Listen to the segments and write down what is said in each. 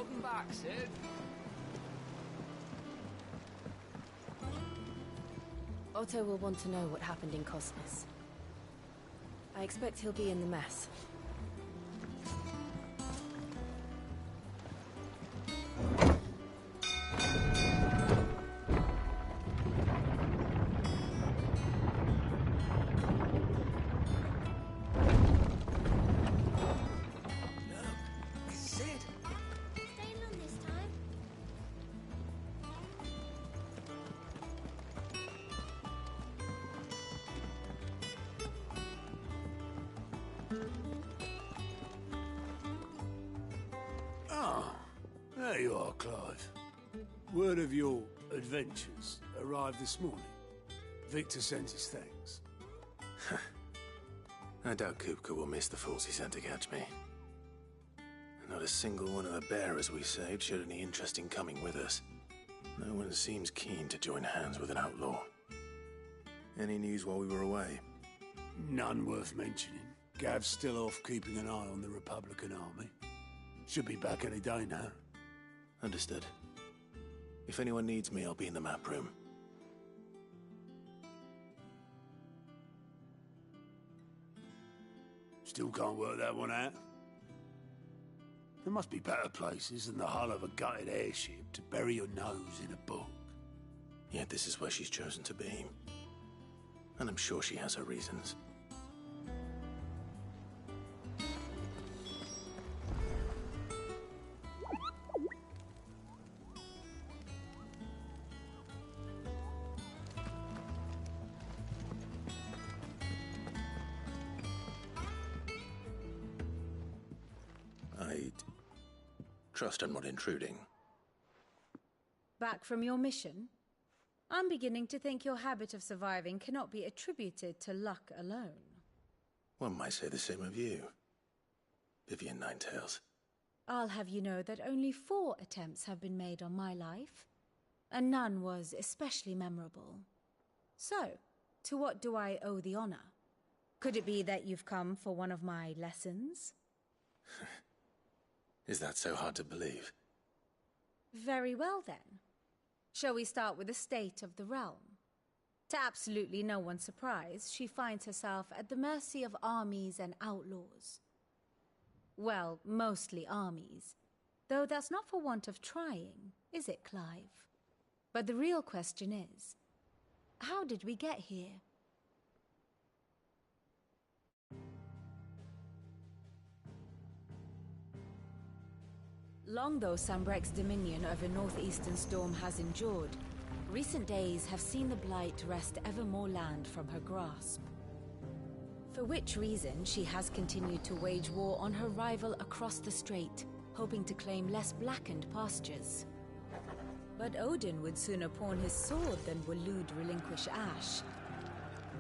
Welcome back, Sid. Otto will want to know what happened in Cosmos. I expect he'll be in the mess. There you are, Clive. Word of your adventures arrived this morning. Victor sent his thanks. I doubt Kupka will miss the fools he sent to catch me. Not a single one of the bearers we saved showed any interest in coming with us. No one seems keen to join hands with an outlaw. Any news while we were away? None worth mentioning. Gav's still off keeping an eye on the Republican army. Should be back any day now. Understood. If anyone needs me, I'll be in the map room. Still can't work that one out? There must be better places than the hull of a gutted airship to bury your nose in a book. Yet this is where she's chosen to be. And I'm sure she has her reasons. Trust I'm not intruding. Back from your mission? I'm beginning to think your habit of surviving cannot be attributed to luck alone. One might say the same of you, Vivian Ninetails. I'll have you know that only 4 attempts have been made on my life, and none was especially memorable. So, to what do I owe the honor? Could it be that you've come for one of my lessons? Is that so hard to believe? Very well, then. Shall we start with the state of the realm? To absolutely no one's surprise, she finds herself at the mercy of armies and outlaws. Well, mostly armies. Though that's not for want of trying, is it, Clive? But the real question is, how did we get here? Long though Sambrek's dominion over northeastern Storm has endured, recent days have seen the Blight wrest ever more land from her grasp. For which reason she has continued to wage war on her rival across the strait, hoping to claim less blackened pastures. But Odin would sooner pawn his sword than Waloed relinquish Ash.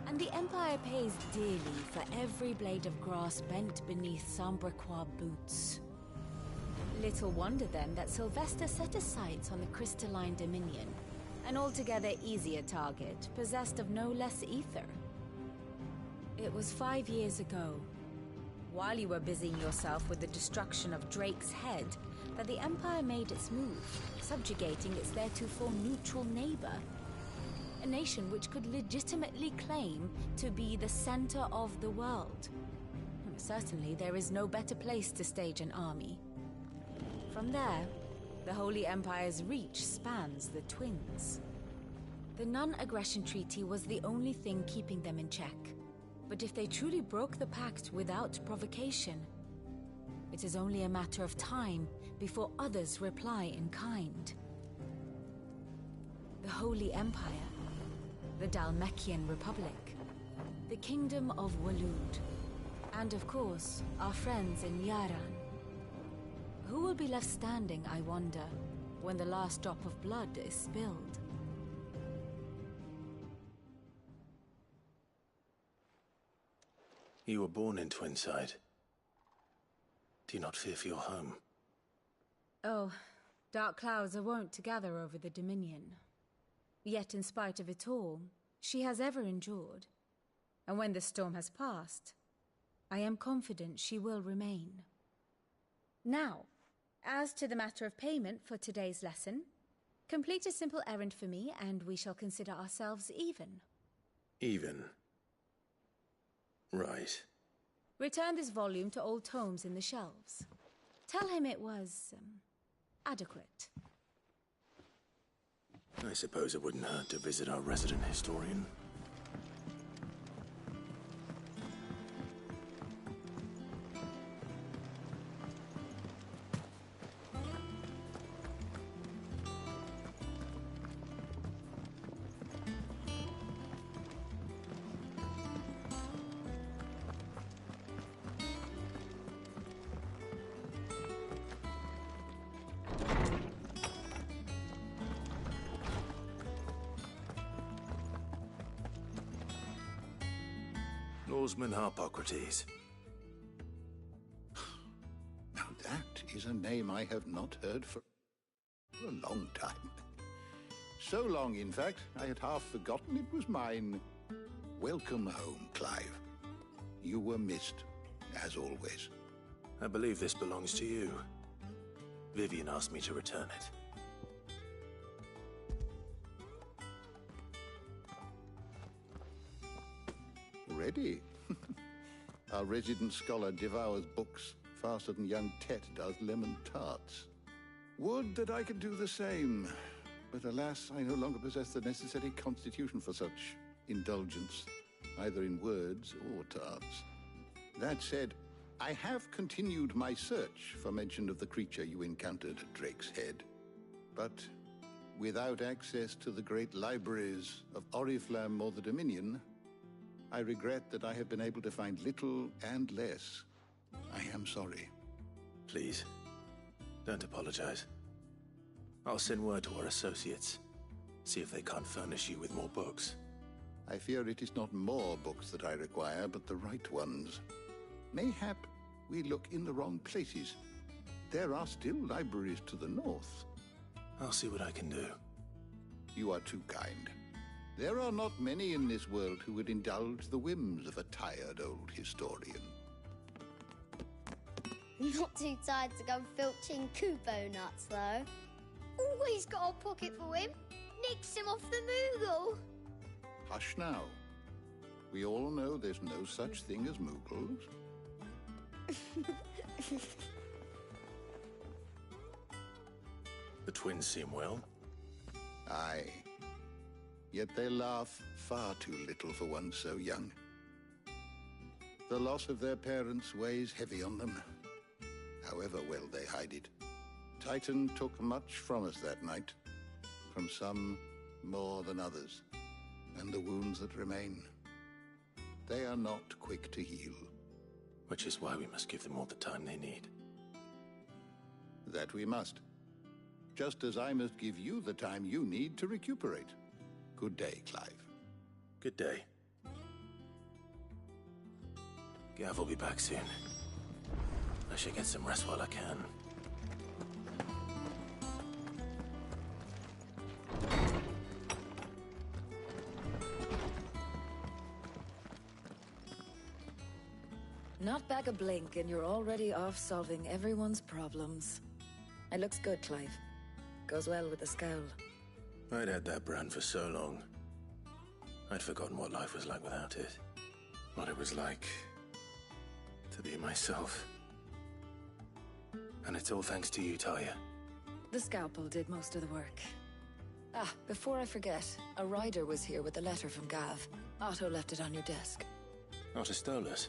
And the Empire pays dearly for every blade of grass bent beneath Sambrequois boots. Little wonder then that Sylvester set his sights on the crystalline dominion, an altogether easier target, possessed of no less ether. It was 5 years ago, while you were busying yourself with the destruction of Drake's head, that the Empire made its move, subjugating its theretofore neutral neighbor. A nation which could legitimately claim to be the center of the world. Certainly there is no better place to stage an army. From there, the Holy Empire's reach spans the Twins. The non-aggression treaty was the only thing keeping them in check. But if they truly broke the pact without provocation, it is only a matter of time before others reply in kind. The Holy Empire, the Dhalmekian Republic, the Kingdom of Waloed, and of course, our friends in Yaran. Who will be left standing, I wonder, when the last drop of blood is spilled? You were born in Twinside. Do you not fear for your home? Oh, dark clouds are wont to gather over the Dominion. Yet in spite of it all, she has ever endured. And when the storm has passed, I am confident she will remain. Now, As to the matter of payment for today's lesson, complete a simple errand for me and we shall consider ourselves even. Even? Right. Return this volume to old tomes in the shelves. Tell him it was, adequate. I suppose it wouldn't hurt to visit our resident historian. Norseman Harpocrates. Now that is a name I have not heard for a long time. So long, in fact, I had half forgotten it was mine. Welcome home, Clive. You were missed, as always. I believe this belongs to you. Vivian asked me to return it. Ready? Our resident scholar devours books faster than young Tet does lemon tarts. Would that I could do the same. But alas, I no longer possess the necessary constitution for such indulgence, either in words or tarts. That said, I have continued my search for mention of the creature you encountered at Drake's Head. But without access to the great libraries of Oriflamme or the Dominion, I regret that I have been able to find little and less. I am sorry. Please, don't apologize. I'll send word to our associates. See if they can't furnish you with more books. I fear it is not more books that I require, but the right ones. Mayhap we look in the wrong places. There are still libraries to the north. I'll see what I can do. You are too kind. There are not many in this world who would indulge the whims of a tired old historian. Not too tired to go filching Kubo nuts, though. Always got a pocket for him. Nicks him off the Moogle. Hush now. We all know there's no such thing as Moogles. The twins seem well. Aye. Yet they laugh far too little for one so young. The loss of their parents weighs heavy on them, however well they hide it. Titan took much from us that night, from some more than others, and the wounds that remain, they are not quick to heal. Which is why we must give them all the time they need. That we must. Just as I must give you the time you need to recuperate. Good day, Clive. Good day. Gav will be back soon. I should get some rest while I can. Not back a blink and you're already off solving everyone's problems. It looks good, Clive. Goes well with the scowl. I'd had that brand for so long. I'd forgotten what life was like without it. What it was like to be myself. And it's all thanks to you, Talia. The scalpel did most of the work. Ah, before I forget, a rider was here with a letter from Gav. Otto left it on your desk. Otto stole it.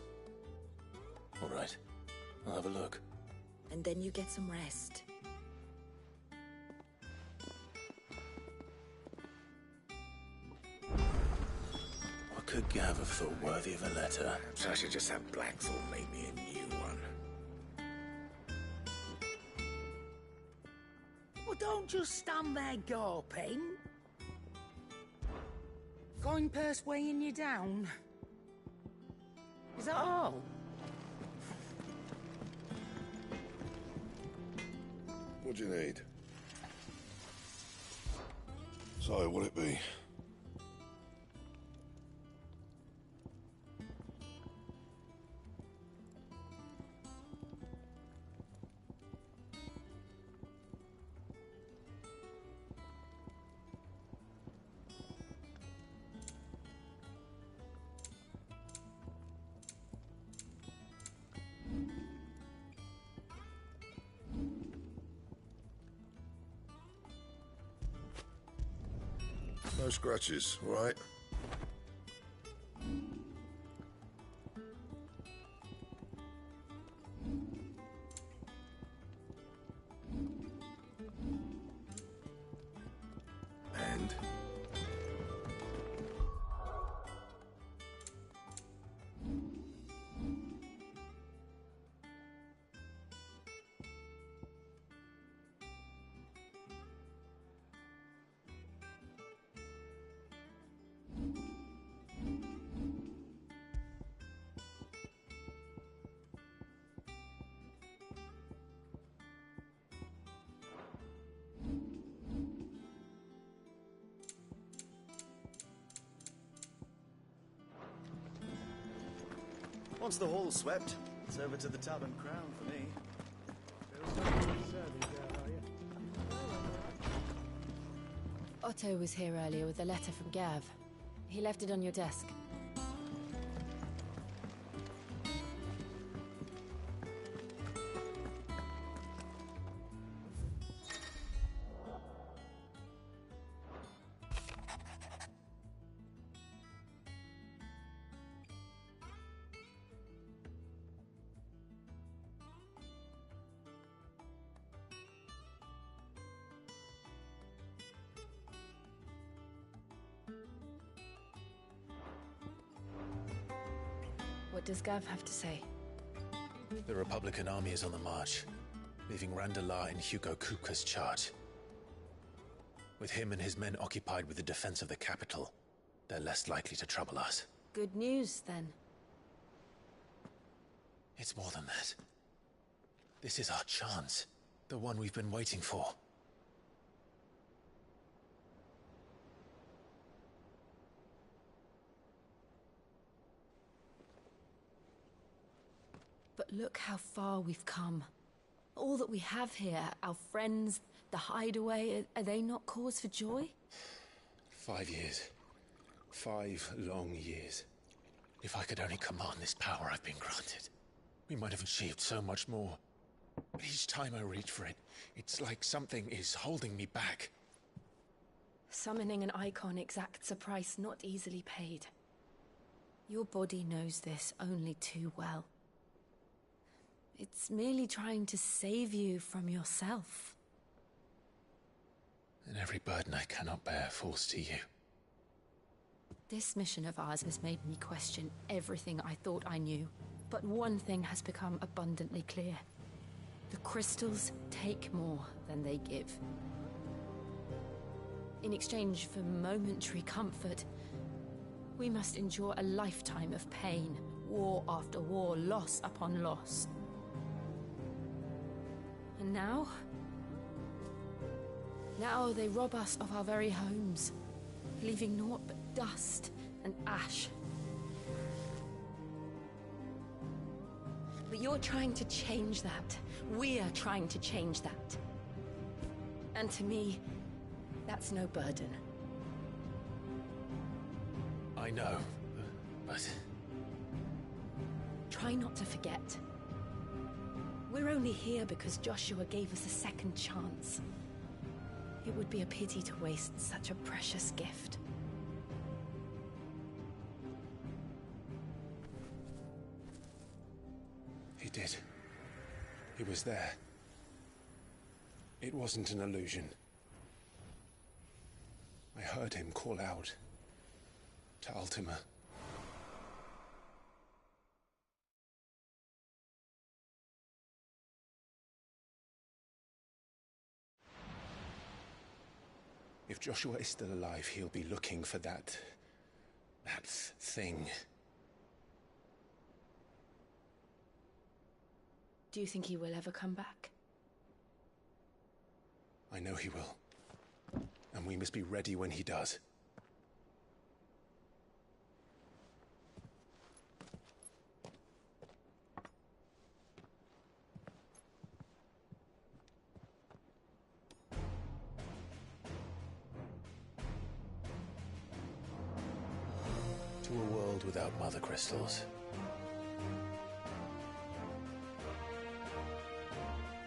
All right, I'll have a look. And then you get some rest. What could Gav have thought worthy of a letter? Perhaps I should just have Blackthorn make me a new one. Well, don't just stand there gawping. Coin purse weighing you down. Is that all? What do you need? So, what'll it be? scratches, all right? And? Once the hall's swept, it's over to the Tub and Crown for me. Otto was here earlier with a letter from Gav. He left it on your desk. What does Gav have to say? The Republican army is on the march, leaving Randalar in Hugo Kupka's charge. With him and his men occupied with the defense of the capital, they're less likely to trouble us. Good news, then. It's more than that. This is our chance. The one we've been waiting for. But look how far we've come. All that we have here, our friends, the hideaway, are they not cause for joy? 5 years. 5 long years. If I could only command this power I've been granted, we might have achieved so much more. But each time I reach for it, it's like something is holding me back. Summoning an icon exacts a price not easily paid. Your body knows this only too well. It's merely trying to save you from yourself. And every burden I cannot bear falls to you. This mission of ours has made me question everything I thought I knew. But one thing has become abundantly clear. The crystals take more than they give. In exchange for momentary comfort, we must endure a lifetime of pain, war after war, loss upon loss. And now? Now they rob us of our very homes, leaving naught but dust and ash. But you're trying to change that. We're trying to change that. And to me, that's no burden. I know, but... Try not to forget. We're only here because Joshua gave us a second chance. It would be a pity to waste such a precious gift. He did. He was there. It wasn't an illusion. I heard him call out to Ultima. If Joshua is still alive, he'll be looking for that thing. Do you think he will ever come back? I know he will. And we must be ready when he does. To a world without mother crystals.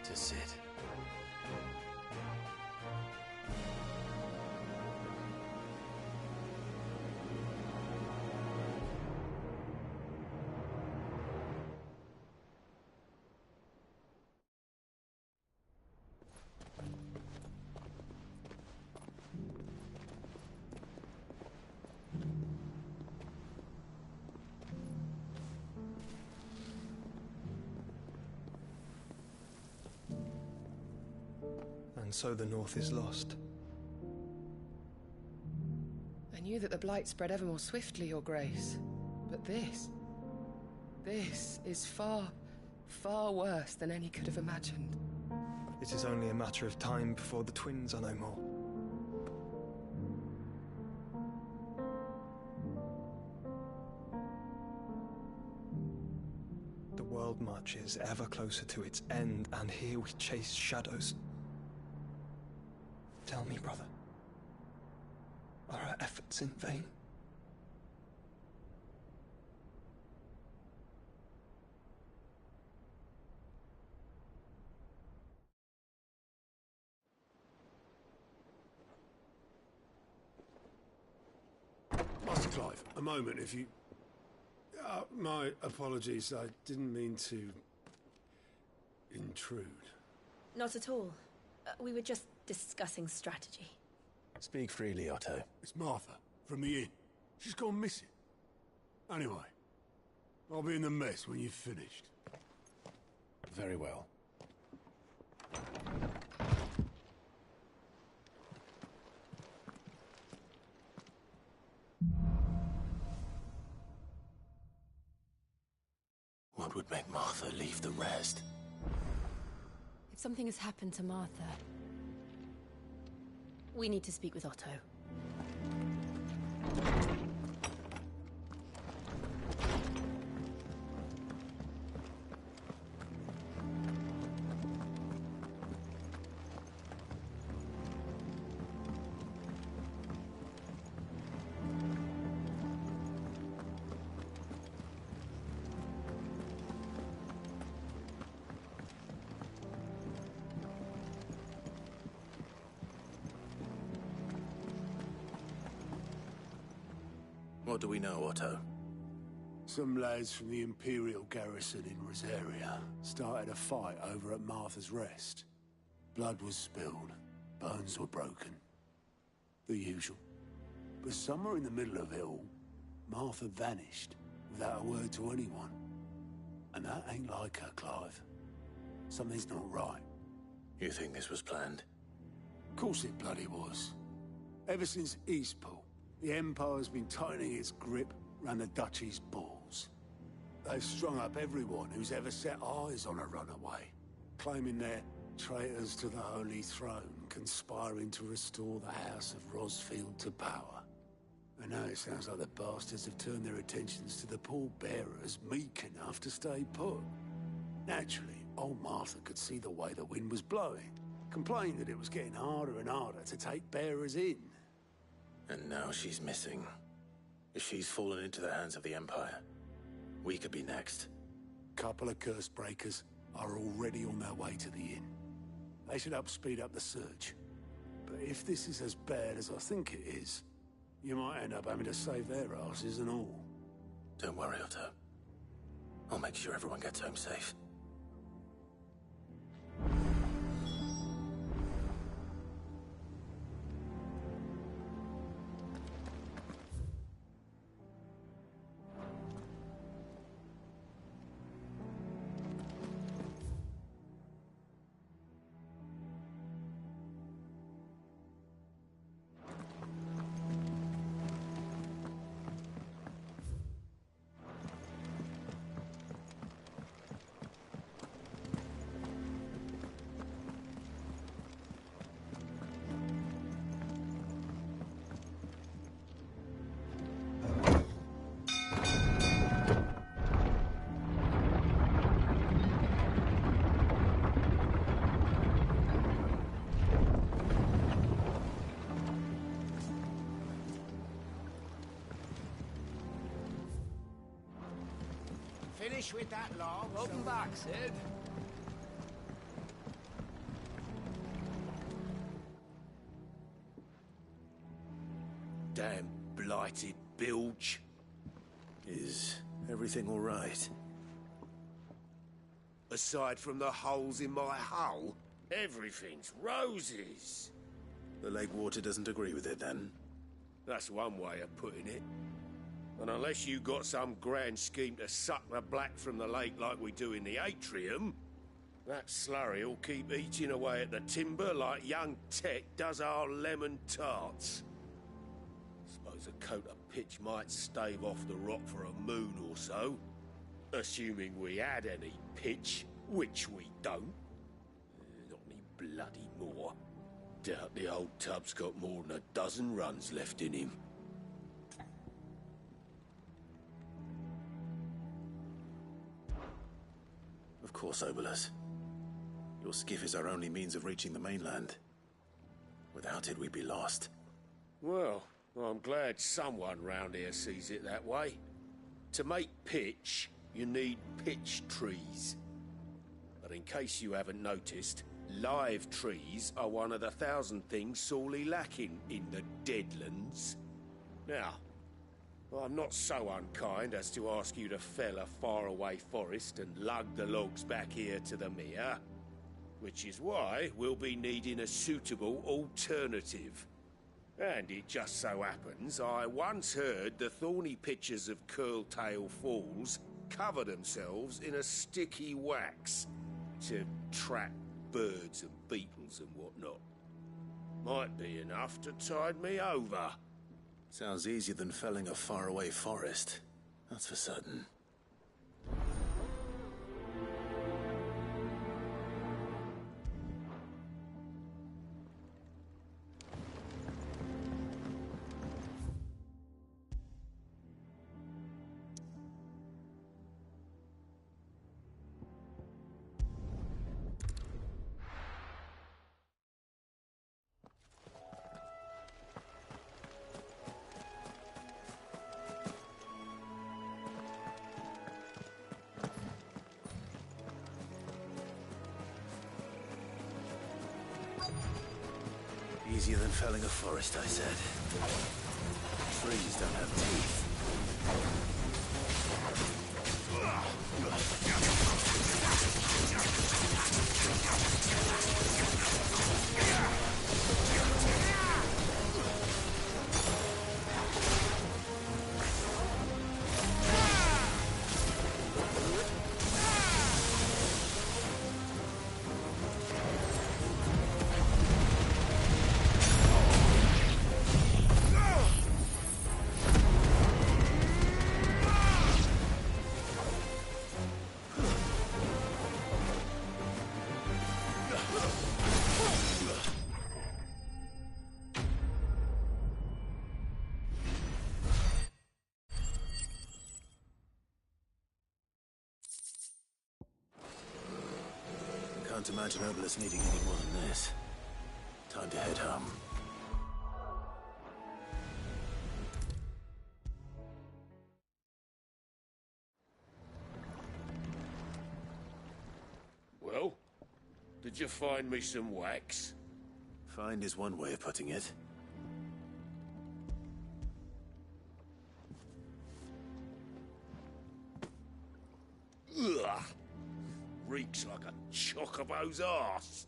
To Sid. so the North is lost. I knew that the Blight spread ever more swiftly, Your Grace. But this is far, far worse than any could have imagined. It is only a matter of time before the twins are no more. The world marches ever closer to its end, and here we chase shadows. Tell me, brother, are our efforts in vain? Master Clive, a moment, if you... my apologies, I didn't mean to... intrude. Not at all. We were just discussing strategy. Speak freely, Otto. It's Martha, from the inn. She's gone missing. Anyway, I'll be in the mess when you've finished. Very well. What would make Martha leave the rest? If something has happened to Martha, we need to speak with Otto. What do we know, Otto? Some lads from the Imperial garrison in Rosaria started a fight over at Martha's Rest. Blood was spilled, bones were broken. The usual. But somewhere in the middle of it all, Martha vanished without a word to anyone. And that ain't like her, Clive. Something's not right. You think this was planned? Of course it bloody was. Ever since Eastpool, the Empire's been tightening its grip round the Duchy's balls. They've strung up everyone who's ever set eyes on a runaway, claiming they're traitors to the Holy Throne, conspiring to restore the House of Rosfield to power. And now it sounds like the bastards have turned their attentions to the pallbearers meek enough to stay put. Naturally, old Martha could see the way the wind was blowing, complained that it was getting harder and harder to take bearers in. And now she's missing. If she's fallen into the hands of the Empire, we could be next. Couple of curse breakers are already on their way to the inn. They should help speed up the search. But if this is as bad as I think it is, you might end up having to save their asses and all. Don't worry, Otto. I'll make sure everyone gets home safe. Finish with that log. Welcome back, Sid. Damn blighted bilge. Is everything all right? Aside from the holes in my hull, everything's roses. The lake water doesn't agree with it, then? That's one way of putting it. And unless you got some grand scheme to suck the black from the lake like we do in the atrium, That slurry'll keep eating away at the timber like young Tech does our lemon tarts. Suppose a coat of pitch might stave off the rot for a moon or so. Assuming we had any pitch, which we don't. Not any bloody more. Doubt the old tub's got more than a dozen runs left in him. Of course, Obolus. Your skiff is our only means of reaching the mainland. Without it, we'd be lost. Well, I'm glad someone round here sees it that way. To make pitch, you need pitch trees. But in case you haven't noticed, live trees are one of the 1,000 things sorely lacking in the Deadlands. Now, I'm not so unkind as to ask you to fell a faraway forest and lug the logs back here to the mere, which is why we'll be needing a suitable alternative. And it just so happens I once heard the thorny pitchers of Curltail Falls cover themselves in a sticky wax to trap birds and beetles and whatnot. Might be enough to tide me over. Sounds easier than felling a faraway forest. That's for certain. Easier than felling a forest, I said. Trees don't have teeth. Can't imagine Obolus needing any more than this. Time to head home. Well, did you find me some wax? Find is one way of putting it. Ugh! Reeks like a chocobo's arse.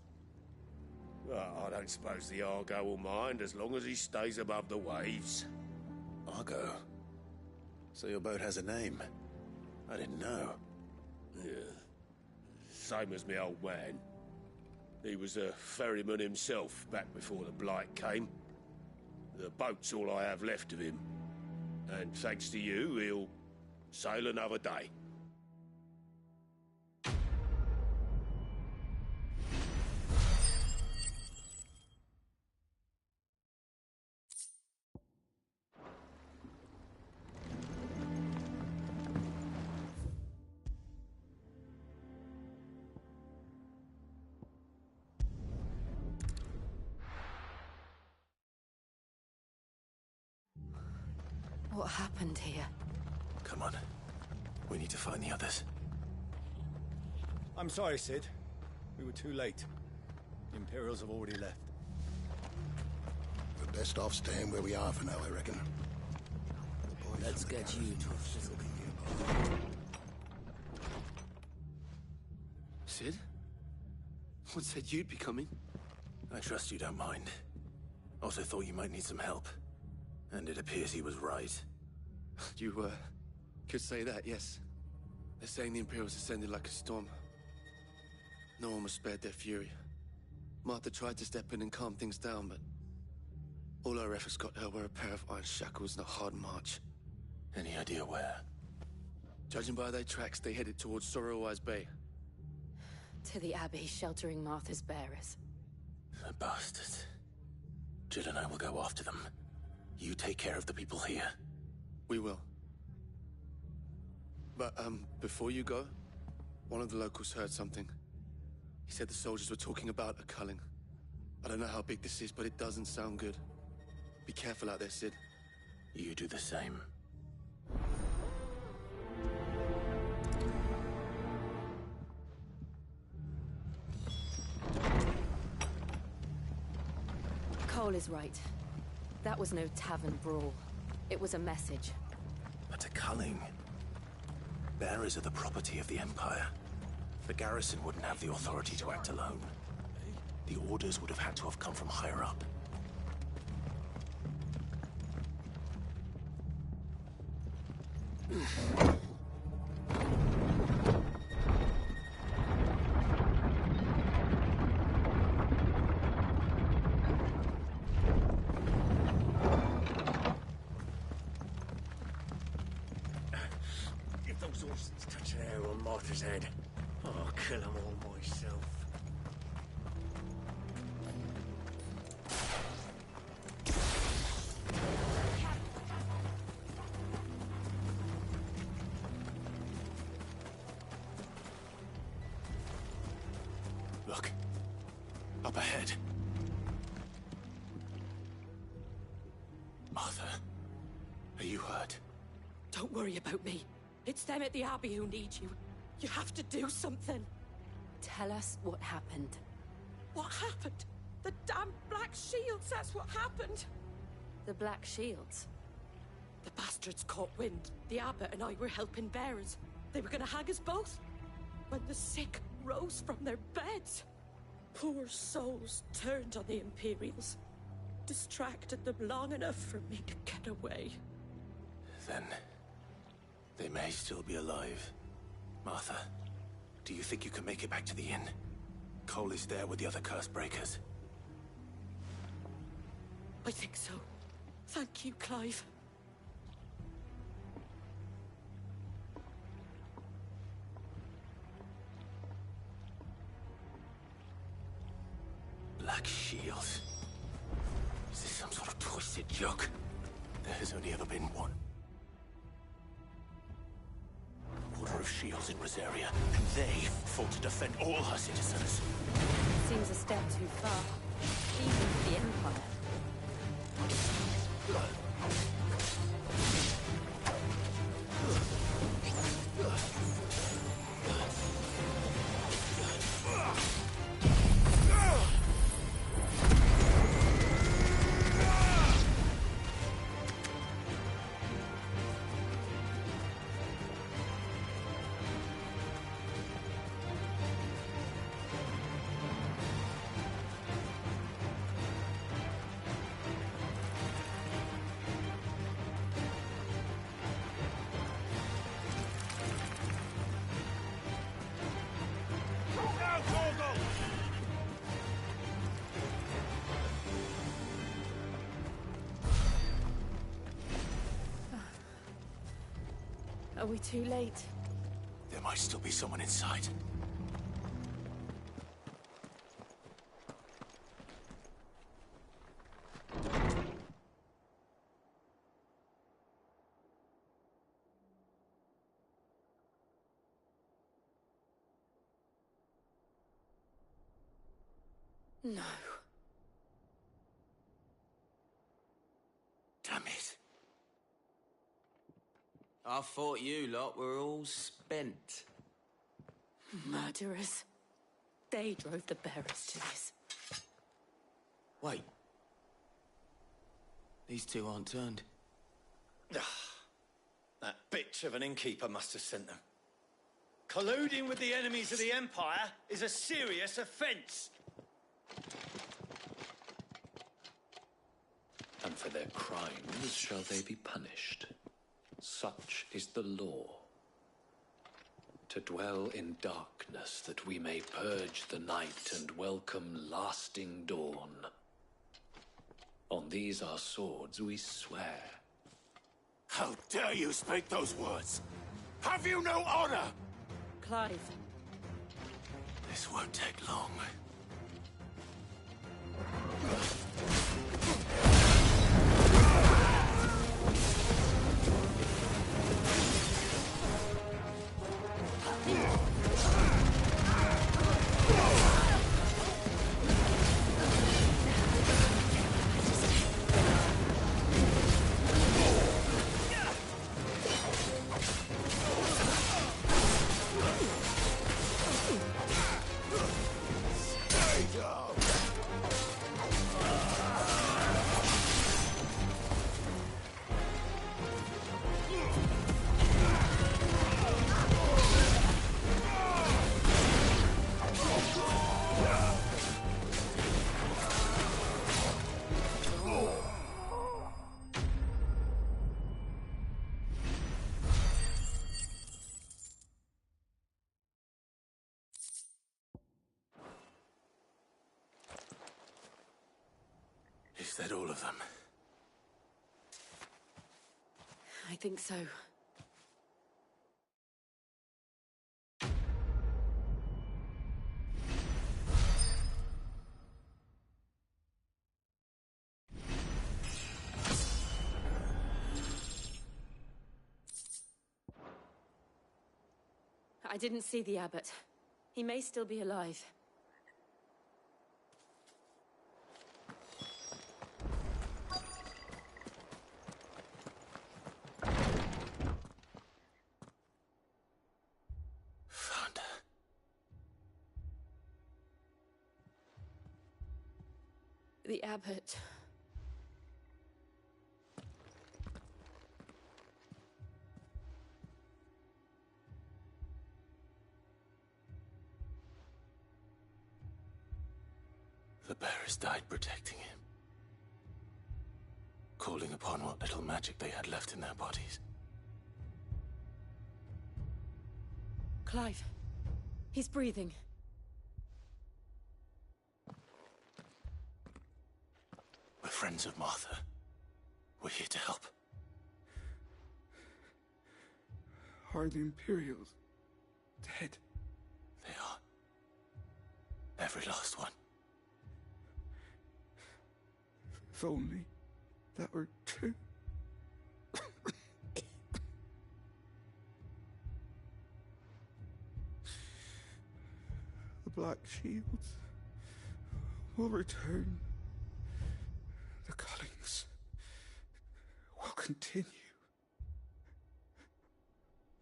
Well, I don't suppose the Argo will mind as long as he stays above the waves. Argo? So your boat has a name? I didn't know. Yeah. Same as me old man. He was a ferryman himself back before the Blight came. The boat's all I have left of him. And thanks to you, he'll sail another day. What happened here? Come on. We need to find the others. I'm sorry, Sid. We were too late. The Imperials have already left. We're best off staying where we are for now, I reckon. Let's get you to a physical. Sid? What said you'd be coming? I trust you don't mind. Also thought you might need some help. And it appears he was right. You, could say that, yes. They're saying the Imperials ascended like a storm. No one was spared their fury. Martha tried to step in and calm things down, but all our efforts got her were a pair of iron shackles and a hard march. Any idea where? Judging by their tracks, they headed towards Sorrowwise Bay. To the Abbey, sheltering Martha's bearers. The bastards. Jill and I will go after them. You take care of the people here. We will. But, before you go, one of the locals heard something. He said the soldiers were talking about a culling. I don't know how big this is, but it doesn't sound good. Be careful out there, Sid. You do the same. Cole is right. That was no tavern brawl. It was a message. But a culling? Bearers are the property of the Empire. The garrison wouldn't have the authority to act alone. The orders would have had to have come from higher up. If those horses touch an arrow on Martha's head, I'll kill them all myself. Look. Up ahead. Martha, are you hurt? Don't worry about me. It's them at the Abbey who need you. You have to do something. Tell us what happened. What happened? The damn Black Shields, that's what happened. The Black Shields? The bastards caught wind. The abbot and I were helping bearers. They were gonna hang us both. When the sick rose from their beds, poor souls turned on the Imperials. Distracted them long enough for me to get away. Then they may still be alive. Martha, do you think you can make it back to the inn? Cole is there with the other curse breakers. I think so. Thank you, Clive. Black Shields. Is this some sort of twisted joke? There has only ever been one. Order of Shields in Rosaria, and they fought to defend all her citizens. Seems a step too far. Even for the Empire. Are we too late? There might still be someone inside. No. Damn it. I thought you lot were all spent. Murderers. They drove the bearers to this. Wait. These two aren't turned. That bitch of an innkeeper must have sent them. Colluding with the enemies of the Empire is a serious offence. And for their crimes shall they be punished. Such is the law. to dwell in darkness, that we may purge the night and welcome lasting dawn. On these our swords we swear. How dare you speak those words? Have you no honor? Clive. This won't take long. Is that all of them? I think so. I didn't see the abbot. He may still be alive. The abbot. The bearers died protecting him. Calling upon what little magic they had left in their bodies. Clive. He's breathing. We're friends of Martha. We're here to help. Are the Imperials dead? They are. Every last one. If only that were true. The Black Shields will return. The cullings will continue.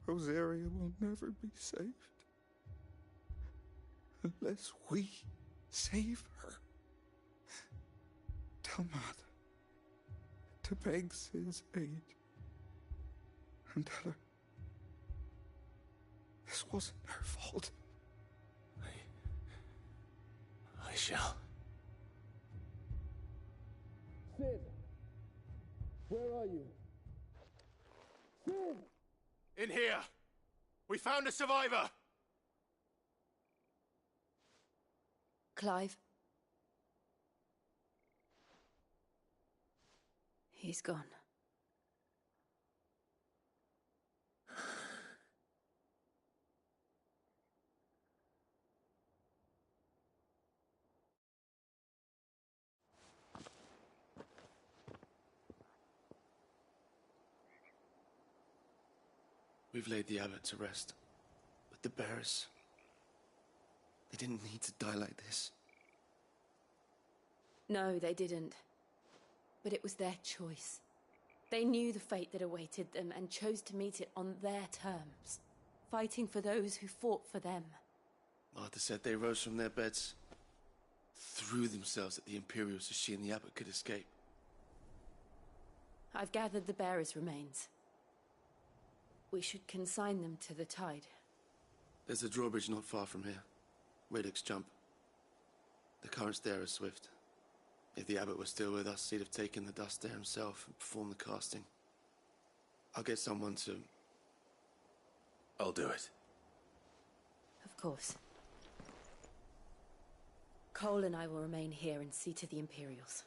Rosaria will never be saved unless we save her. Tell Martha to beg Sid's aid and tell her this wasn't her fault. I shall. Sid! Where are you? Sid! In here! We found a survivor! Clive. He's gone. We've laid the abbot to rest, but the bearers, they didn't need to die like this. No, they didn't. But it was their choice. They knew the fate that awaited them and chose to meet it on their terms, fighting for those who fought for them. Martha said they rose from their beds, threw themselves at the Imperials so she and the abbot could escape. I've gathered the bearers' remains. We should consign them to the tide. There's a drawbridge not far from here. Radix jump. The currents there are swift. If the abbot was still with us, he'd have taken the dust there himself and performed the casting. I'll get someone to... I'll do it. course. Cole and I will remain here and see to the Imperials.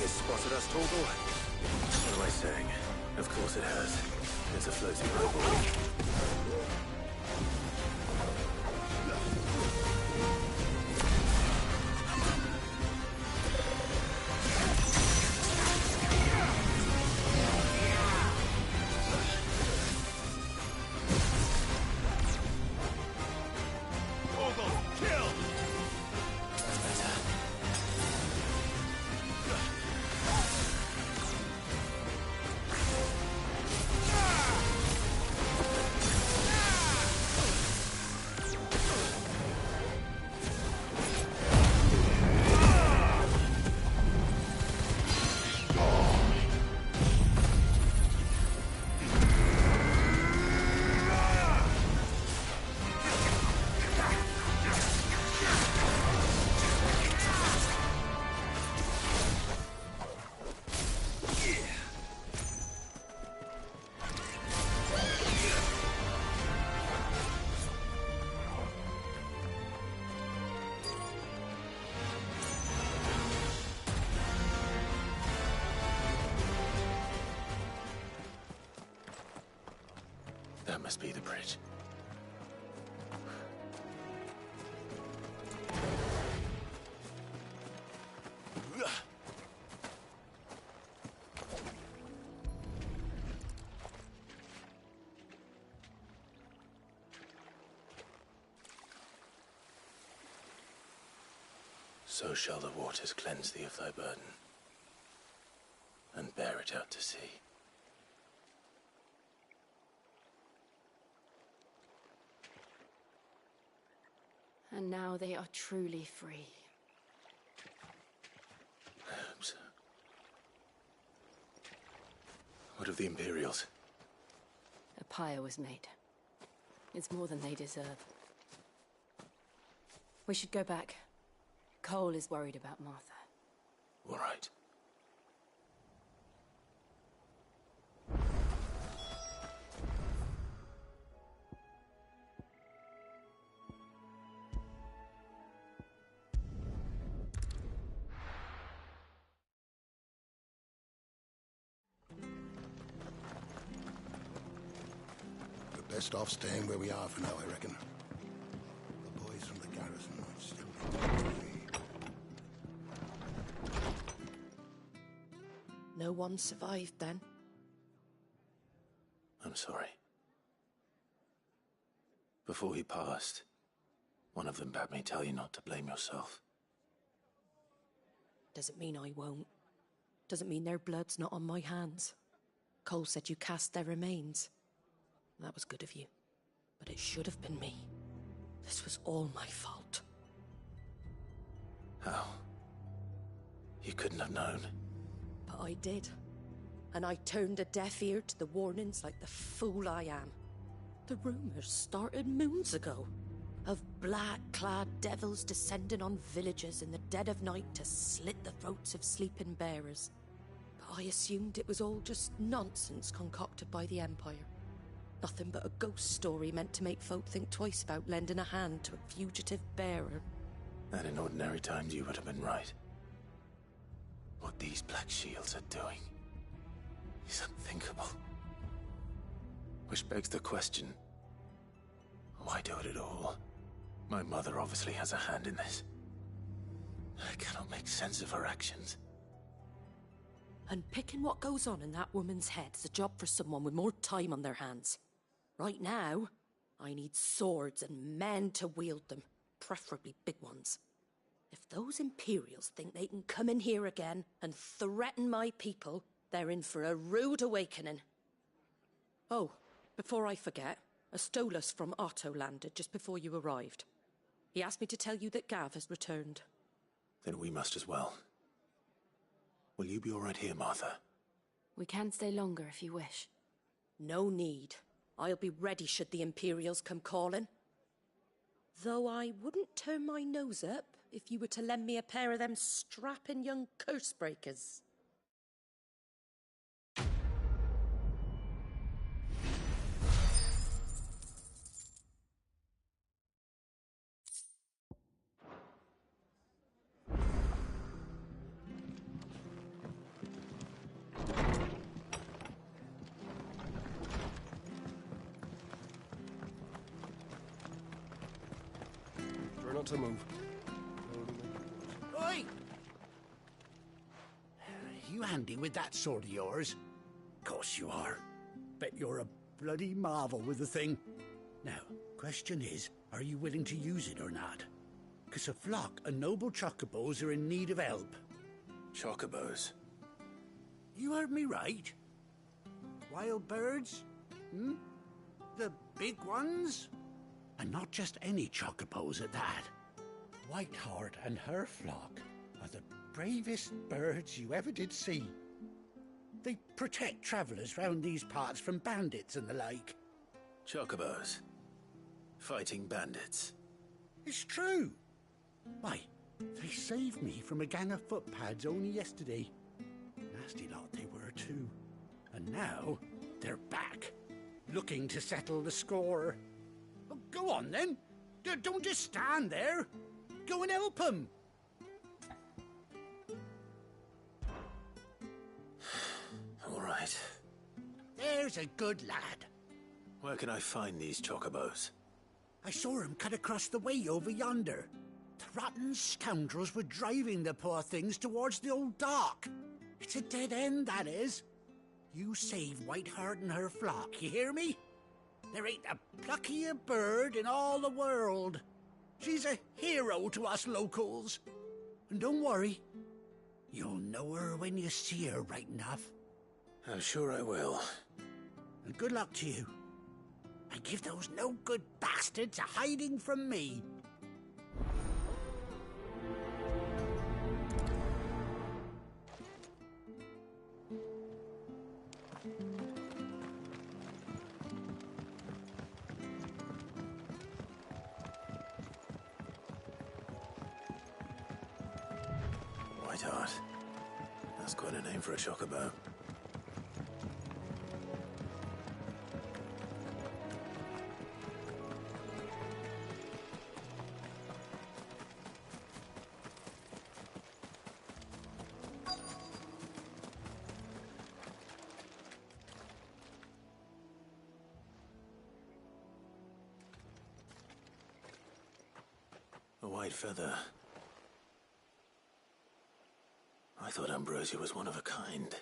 Spotted us, Torgal? What am I saying? Of course it has. It's a floating robot. That must be the bridge. So shall the waters cleanse thee of thy burden, and bear it out to sea. And now they are truly free. I hope so. What of the Imperials? A pyre was made. It's more than they deserve. We should go back. Cole is worried about Martha. All right. We're best off staying where we are for now, I reckon. The boys from the garrison might still be. No one survived then? I'm sorry. Before he passed, one of them bade me tell you not to blame yourself. Doesn't mean I won't. Doesn't mean their blood's not on my hands. Cole said you cast their remains. That was good of you. But it should have been me. This was all my fault. How? You couldn't have known. But I did. And I turned a deaf ear to the warnings like the fool I am. The rumors started moons ago. Of black-clad devils descending on villages in the dead of night to slit the throats of sleeping bearers. But I assumed it was all just nonsense concocted by the Empire. Nothing but a ghost story meant to make folk think twice about lending a hand to a fugitive bearer. And in ordinary times you would have been right. What these Black Shields are doing is unthinkable. Which begs the question, why do it at all? My mother obviously has a hand in this. I cannot make sense of her actions. Unpicking what goes on in that woman's head is a job for someone with more time on their hands. Right now, I need swords and men to wield them, preferably big ones. If those Imperials think they can come in here again and threaten my people, they're in for a rude awakening. Oh, before I forget, a Stolas from Otto landed just before you arrived. He asked me to tell you that Gav has returned. Then we must as well. Will you be all right here, Martha? We can stay longer if you wish. No need. I'll be ready should the Imperials come calling. Though I wouldn't turn my nose up if you were to lend me a pair of them strapping young curse-breakers. Try not to move. Oi! You handy with that sword of yours? Course you are. Bet you're a bloody marvel with the thing. Now, question is, are you willing to use it or not? 'Cause a flock of noble chocobos are in need of help. Chocobos? You heard me right. Wild birds? Hmm? The big ones? And not just any chocobos at that. Whiteheart and her flock are the bravest birds you ever did see. They protect travellers round these parts from bandits and the like. Chocobos? Fighting bandits? It's true. Why, they saved me from a gang of footpads only yesterday. Nasty lot they were too. And now they're back, looking to settle the score. Well, go on then. Don't just stand there. Go and help them. All right. There's a good lad. Where can I find these chocobos? I saw him cut across the way over yonder. The rotten scoundrels were driving the poor things towards the old dock. It's a dead end, that is. You save Whiteheart and her flock, you hear me? There ain't a pluckier bird in all the world. She's a hero to us locals. And don't worry, you'll know her when you see her right enough. I'm sure I will. And good luck to you. And give those no-good bastards a hiding from me. Whiteheart. That's quite a name for a chocobo. A white feather. I thought Ambrosia was one of a kind.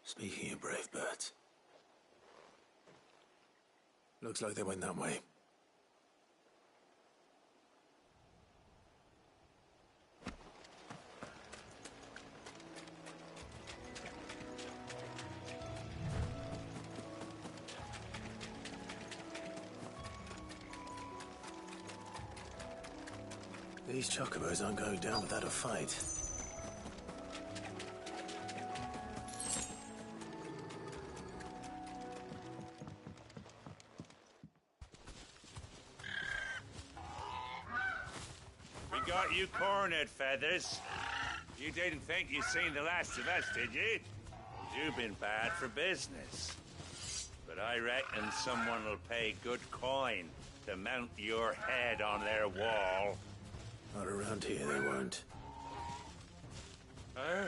Speaking of brave birds. Looks like they went that way. These chocobos aren't going down without a fight. got you cornered, Feathers. You didn't think you'd seen the last of us, did you? You've been bad for business. But I reckon someone will pay good coin to mount your head on their wall. Not around here, they won't. Oh.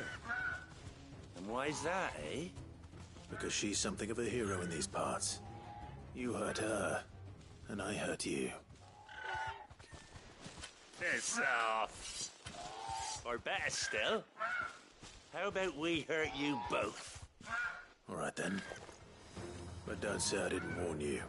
And why's that, eh? Because she's something of a hero in these parts. You hurt her, and I hurt you. Piss off. Or better still, how about we hurt you both? All right then. But don't say I didn't warn you.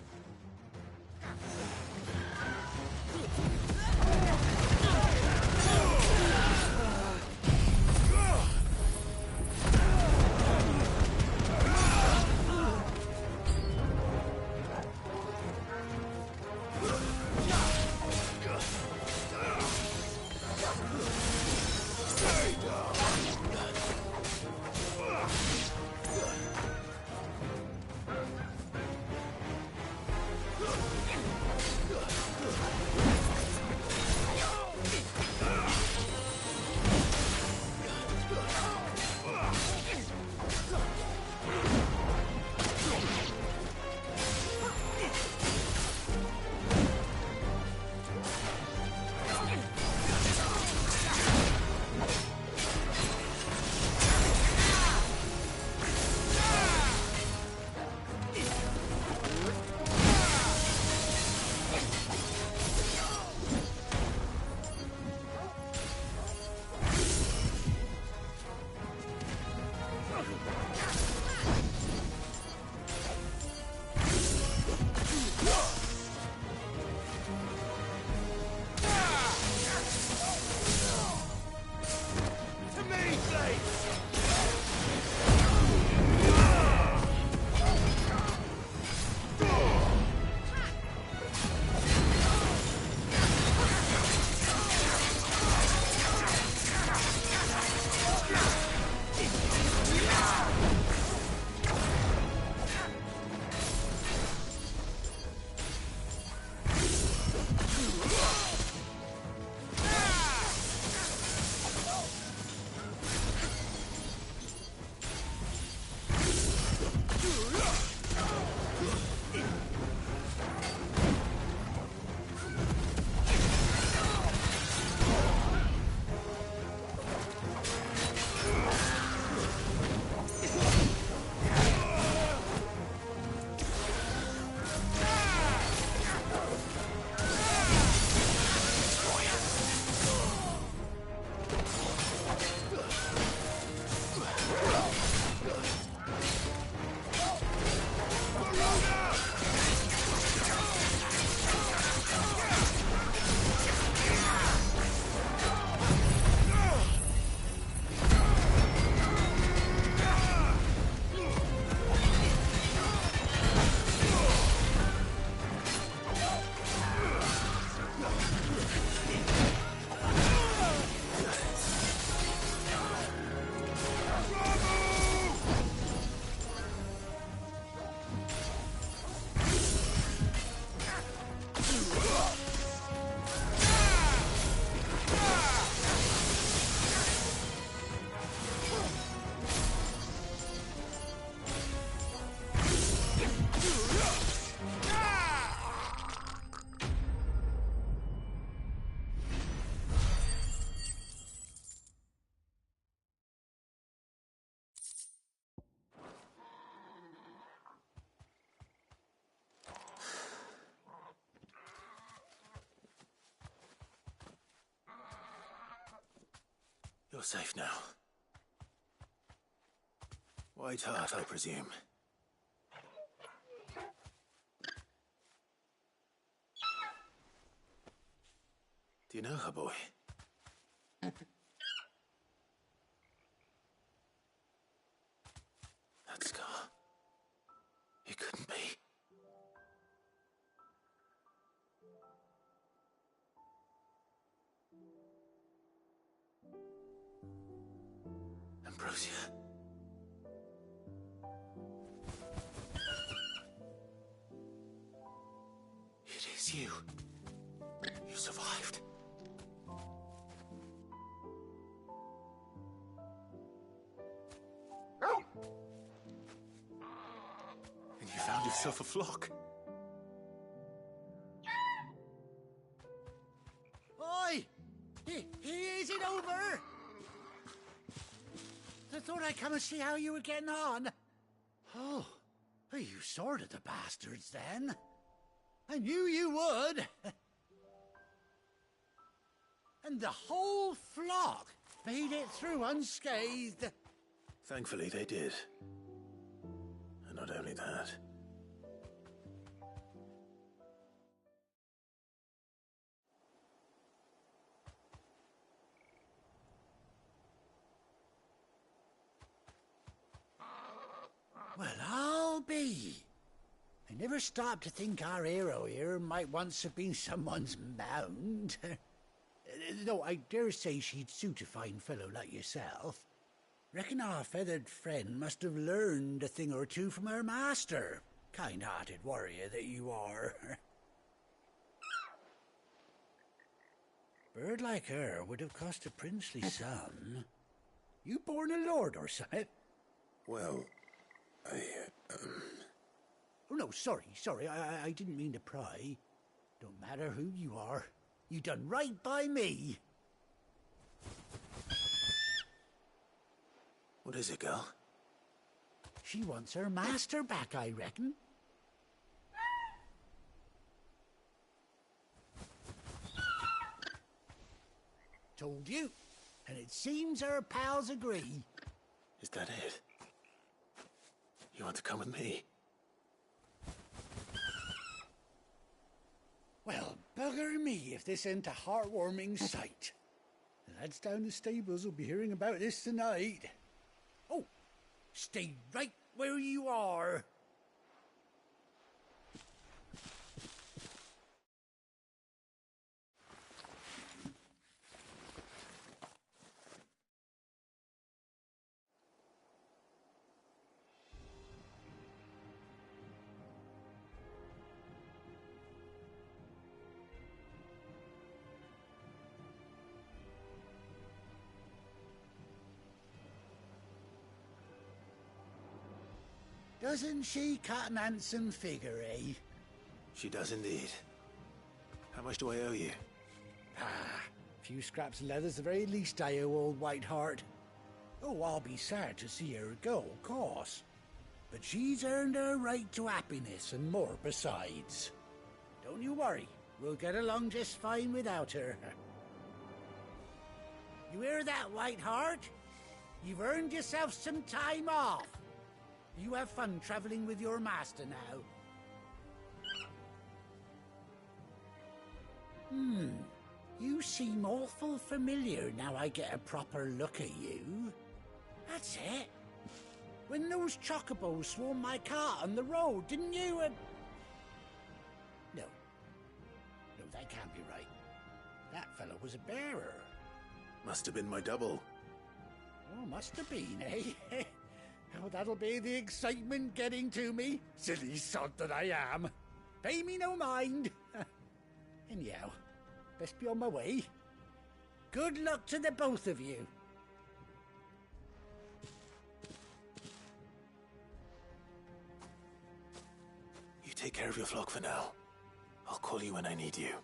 You're safe now. White Heart, I presume. Do you know her, boy? That scar. It couldn't be. Ambrosia. It is you. You survived. found yourself a flock. Oi! Is it over? I thought I'd come and see how you were getting on. Oh, well, you sorted the bastards then. I knew you would. And the whole flock made it through unscathed. Thankfully, they did. And not only that. Well, I'll be. I never stopped to think our hero here might once have been someone's mount. Though I dare say she'd suit a fine fellow like yourself. Reckon our feathered friend must have learned a thing or two from her master. Kind-hearted warrior that you are. Bird like her would have cost a princely sum. You born a lord or something? Well, Oh, no, sorry. I didn't mean to pry. Don't matter who you are. You done right by me. What is it, girl? She wants her master back, I reckon. Told you. And it seems her pals agree. Is that it? You want to come with me? Well, bugger me if this ain't a heartwarming sight. The lads down the stables will be hearing about this tonight. Oh, stay right where you are. Doesn't she cut an handsome figure, eh? She does indeed. How much do I owe you? A few scraps of leather's the very least I owe old Whiteheart. Oh, I'll be sad to see her go, of course. But she's earned her right to happiness and more besides. Don't you worry, we'll get along just fine without her. You hear that, Whiteheart? You've earned yourself some time off. You have fun traveling with your master now. You seem awful familiar now I get a proper look at you. That's it. When those chocobos swarmed my cart on the road, didn't you? No, that can't be right. That fellow was a bearer. Must have been my double. Oh, must have been, eh? Oh, that'll be the excitement getting to me. Silly sod that I am. Pay me no mind. Anyhow, best be on my way. Good luck to the both of you. You take care of your flock for now. I'll call you when I need you.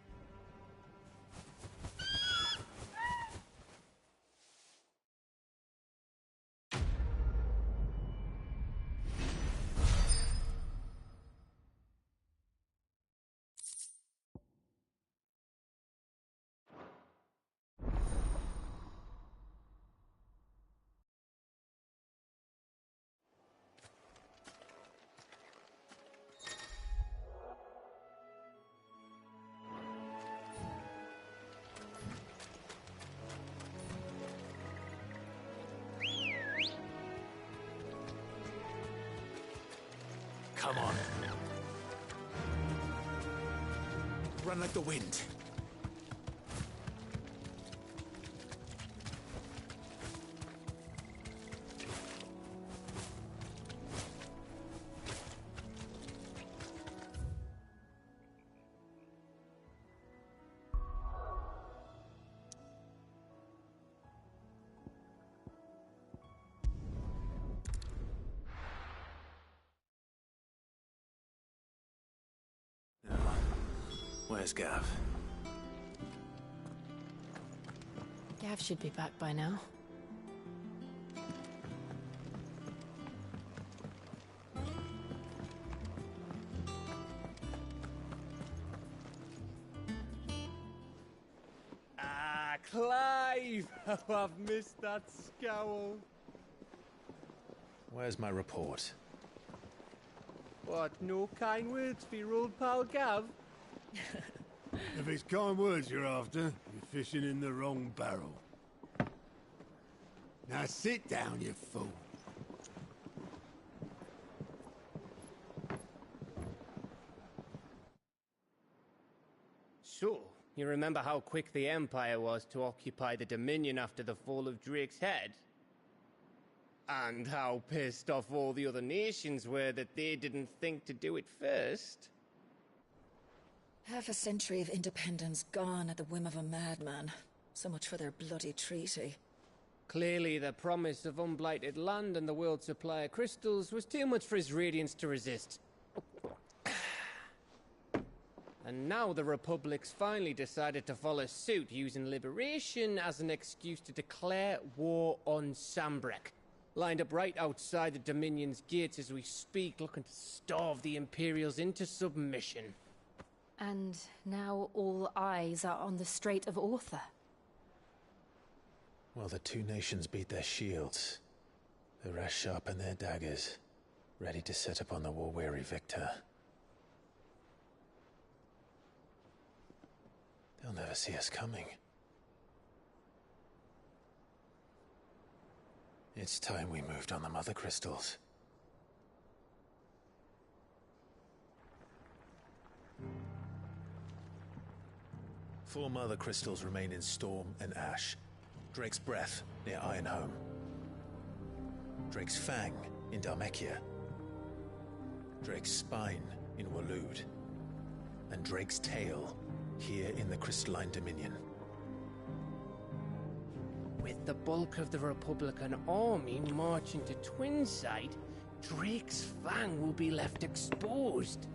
Come on. Run like the wind. Where's Gav? Gav should be back by now. Ah, Clive! Oh, I've missed that scowl. Where's my report? What, no kind words for your old pal Gav? If it's kind words you're after, you're fishing in the wrong barrel. Now sit down, you fool. So, you remember how quick the Empire was to occupy the Dominion after the fall of Drake's head? And how pissed off all the other nations were that they didn't think to do it first? Half a century of independence gone at the whim of a madman. So much for their bloody treaty. Clearly, the promise of unblighted land and the world's supply of crystals was too much for his radiance to resist. And now the Republic's finally decided to follow suit, using liberation as an excuse to declare war on Sambrek. Lined up right outside the Dominion's gates as we speak, looking to starve the Imperials into submission. And now all eyes are on the Strait of Author. Well, the two nations beat their shields. The rest sharpen their daggers, ready to set upon the war-weary victor. They'll never see us coming. It's time we moved on the Mother Crystals. Four Mother Crystals remain in Storm and Ash. Drake's Breath near Ironhome. Drake's Fang in Dhalmekia. Drake's Spine in Waloed. And Drake's Tail here in the Crystalline Dominion. With the bulk of the Republican army marching to Twinside, Drake's Fang will be left exposed.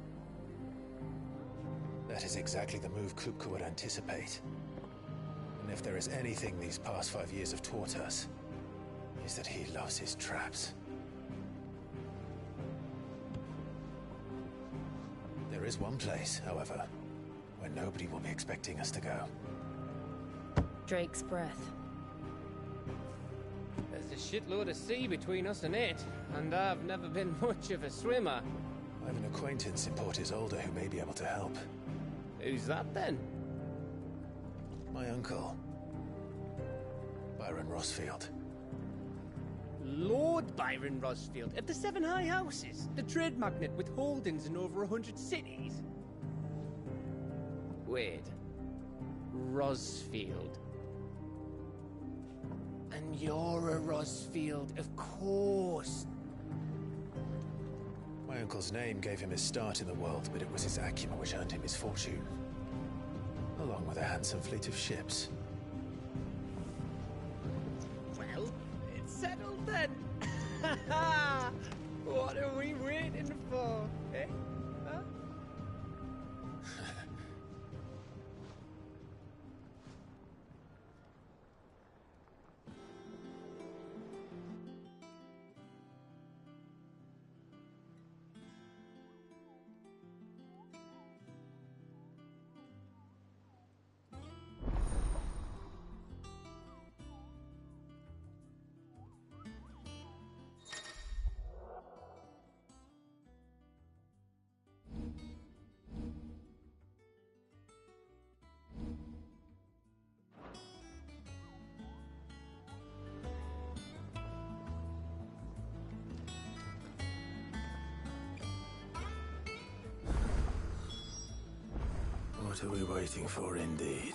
That is exactly the move Kupka would anticipate. And if there is anything these past 5 years have taught us, is that he loves his traps. There is one place, however, where nobody will be expecting us to go. Drake's Breath. There's a shitload of sea between us and it, and I've never been much of a swimmer. I have an acquaintance in Port Isolde who may be able to help. Who's that then? My uncle, Byron Rosfield. Lord Byron Rosfield of the Seven High Houses, the trade magnate with holdings in over 100 cities. Wait, Rosfield. And you're a Rosfield, of course. My uncle's name gave him his start in the world, but it was his acumen which earned him his fortune. Along with a handsome fleet of ships. Well, it's settled then. What are we waiting for, eh? Huh? What are we waiting for, indeed?